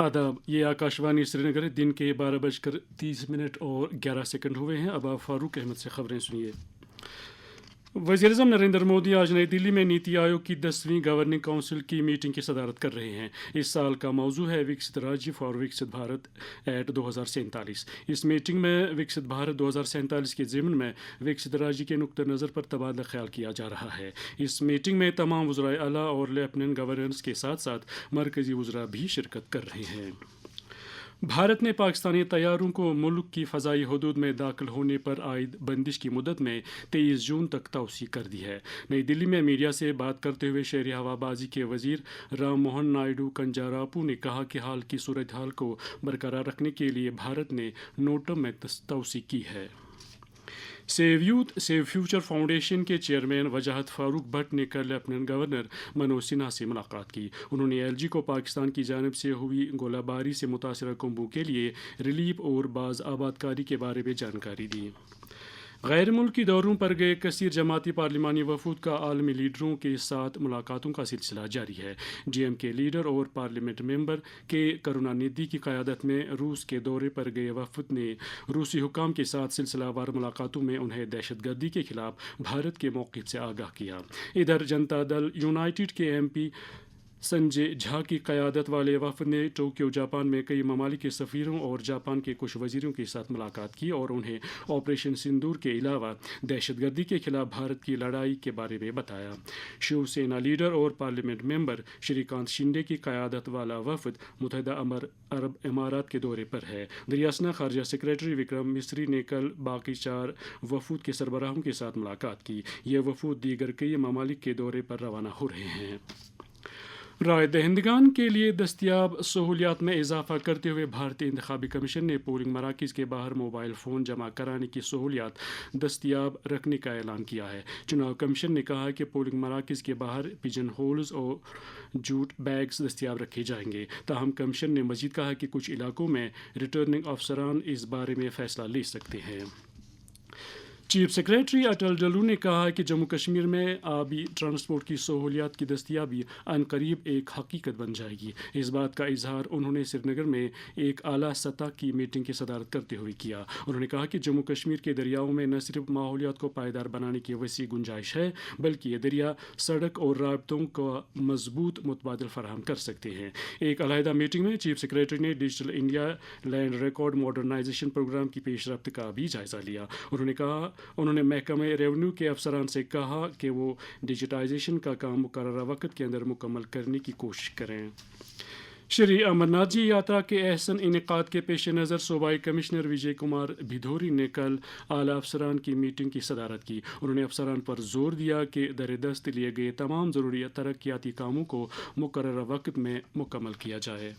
आदाब, ये आकाशवाणी श्रीनगर है। दिन के 12:30 और 11 सेकंड हुए हैं। अब आप फारूक अहमद से खबरें सुनिए। वज़ीर-ए-आज़म नरेंद्र मोदी आज नई दिल्ली में नीति आयोग की 10वीं गवर्निंग काउंसिल की मीटिंग की सदारत कर रहे हैं। इस साल का मौजू है विकसित राज्य फॉर विकसित भारत एट 2047। इस मीटिंग में विकसित भारत 2047 के ज़िम्न में विकसित राज्य के नुक्ते नज़र पर तबादला ख्याल किया जा रहा है। इस मीटिंग में तमाम वज़राए आला और लेफ्टिनेंट गवर्नर्स के साथ साथ मरकज़ी वज़रा भी शिरकत कर रहे हैं। भारत ने पाकिस्तानी तैयारों को मुल्क की फ़ज़ाई हदूद में दाखिल होने पर आयद बंदिश की मुद्दत में 23 जून तक तौसी कर दी है। नई दिल्ली में मीडिया से बात करते हुए शहरी हवाबाजी के वज़ीर राम मोहन नायडू कंजारापू ने कहा कि हाल की सूरत हाल को बरकरार रखने के लिए भारत ने नोटम में तौसी की है। Save youth save future foundation के चेयरमैन वजाहत फारूक भट्ट ने कल लेफ्टिनेंट गवर्नर मनोज सिन्हा से मुलाकात की। उन्होंने एलजी को पाकिस्तान की जानिब से हुई गोलाबारी से मुतासरा कुंभों के लिए रिलीफ और बाज़ आबादकारी के बारे में जानकारी दी। गैर मुल्की दौरों पर गए कसीर जमाती पार्लिमानी वफूद का आलमी लीडरों के साथ मुलाकातों का सिलसिला जारी है। डीएम के लीडर और पार्लियामेंट मेंबर के करुणानिधि की क़यादत में रूस के दौरे पर गए वफद ने रूसी हुकाम के साथ सिलसिलावार मुलाकातों में उन्हें दहशतगर्दी के खिलाफ भारत के मौक़िफ़ से आगाह किया। इधर जनता दल यूनाइटेड के MP संजय झा की क़यादत वाले वफ़द ने टोक्यो जापान में कई ममालिक के सफ़ीरों और जापान के कुछ वज़ीरों के साथ मुलाकात की और उन्हें ऑपरेशन सिंदूर के अलावा दहशतगर्दी के खिलाफ भारत की लड़ाई के बारे में बताया। शिवसेना लीडर और पार्लियामेंट मेंबर श्रीकांत शिंदे की क़यादत वाला वफ़द मुत्तहिदा अरब इमारात के दौरे पर है। दरियासना खारजा सेक्रेटरी विक्रम मिस्री ने कल बाकी 4 वफूद के सरबराहों के साथ मुलाकात की। ये वफूद दीगर कई ममालिक के दौरे पर रवाना हो रहे हैं। राय दहिंदगान के लिए दस्तियाब सहूलियात में इजाफा करते हुए भारतीय इंतखाबी कमीशन ने पोलिंग मराकज़ के बाहर मोबाइल फ़ोन जमा कराने की सहूलियात दस्तियाब रखने का ऐलान किया है। चुनाव कमीशन ने कहा है कि पोलिंग मराकज़ के बाहर पिजन होल्स और जूट बैग्स दस्तियाब रखे जाएंगे। ताहम कमीशन ने मज़ीद कहा कि कुछ इलाकों में रिटर्निंग अफसरान इस बारे में फ़ैसला ले सकते हैं। चीफ सेक्रेटरी अटल डल्लू ने कहा है कि जम्मू कश्मीर में आबी ट्रांसपोर्ट की सहूलियात की दस्तियाबी अनकरीब एक हकीकत बन जाएगी। इस बात का इजहार उन्होंने श्रीनगर में एक आला सतह की मीटिंग की सदारत करते हुए किया। उन्होंने कहा कि जम्मू कश्मीर के दरियाओं में न सिर्फ माहौलियात को पायदार बनाने की वसी गुंजाइश है, बल्कि ये दरिया सड़क और राब्तों का मजबूत मुतबादिल फराहम कर सकते हैं। एक अलहदा मीटिंग में चीफ सेक्रेटरी ने digital India land record modernisation programme की पेशरफ्त का भी जायज़ा लिया। उन्होंने महकमे रेवेन्यू के अफसरान से कहा कि वो डिजिटाइजेशन का काम मुकर्ररा वक्त के अंदर मुकम्मल करने की कोशिश करें। श्री अमरनाथ जी यात्रा के अहसन इनेकाद के पेश नज़र सूबाई कमिश्नर विजय कुमार भिदोरी ने कल आला अफसरान की मीटिंग की सदारत की। उन्होंने अफसरान पर जोर दिया कि दरदस्त लिए गए तमाम ज़रूरी तरक्याती कामों को मुकर्ररा वक्त में मुकम्मल किया जाए।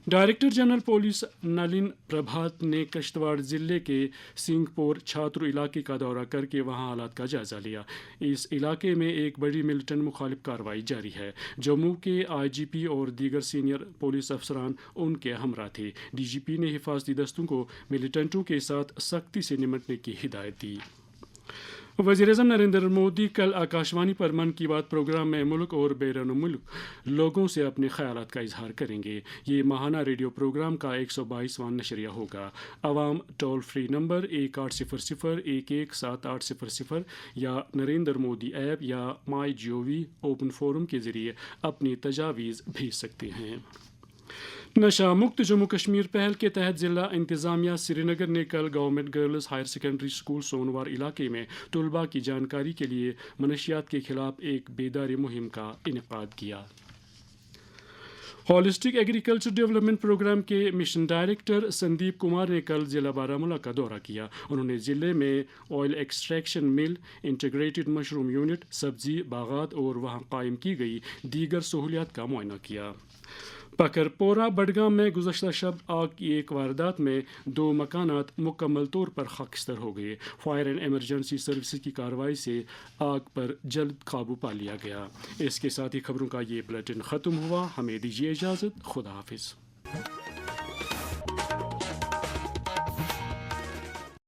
डायरेक्टर जनरल पुलिस नलिन प्रभात ने किश्तवाड़ ज़िले के सिंहपुर छात्र इलाके का दौरा करके वहां हालात का जायज़ा लिया। इस इलाके में एक बड़ी मिलिटेंट मुखालिफ कार्रवाई जारी है। जम्मू के IGP और दीगर सीनियर पुलिस अफसरान उनके हमरा थे। DGP ने हिफाजती दस्तों को मिलिटेंटों के साथ सख्ती से निपटने की हिदायत दी। वज़ीर-ए-आज़म नरेंद्र मोदी कल आकाशवाणी पर मन की बात प्रोग्राम में मुल्क और बैरून मुल्क लोगों से अपने ख़यालात का इजहार करेंगे। ये माहाना रेडियो प्रोग्राम का 122वां नशरिया होगा। आवाम टोल फ्री नंबर 1800-117800 या नरेंद्र मोदी ऐप या MyGov ओपन फोरम के ज़रिए अपनी तजावीज़ भेज सकते हैं। नशा मुक्त जम्मू कश्मीर पहल के तहत ज़िला इंतज़ामिया श्रीनगर ने कल government girls higher secondary school Sonwar इलाके में तलबा की जानकारी के लिए मनशियात के खिलाफ एक बेदारी मुहिम का इनेकाद किया। होलिस्टिक एग्रीकल्चर डेवलपमेंट प्रोग्राम के मिशन डायरेक्टर संदीप कुमार ने कल ज़िला बारामूला का दौरा किया। उन्होंने ज़िले में ऑयल एक्सट्रैक्शन मिल, इंटीग्रेटेड मशरूम यूनिट, सब्जी बागात और वहां कायम की गई दीगर सहूलियात का मुआयना किया। पकरपोरा बडगाम में गुज़श्ता शब आग की एक वारदात में 2 मकानात मुकम्मल तौर पर खाकस्तर हो गए। फायर एंड एमरजेंसी सर्विसेज की कार्रवाई से आग पर जल्द काबू पा लिया गया। इसके साथ ही खबरों का ये बुलेटिन ख़त्म हुआ। हमें दीजिए इजाज़त। खुदा हाफिज़।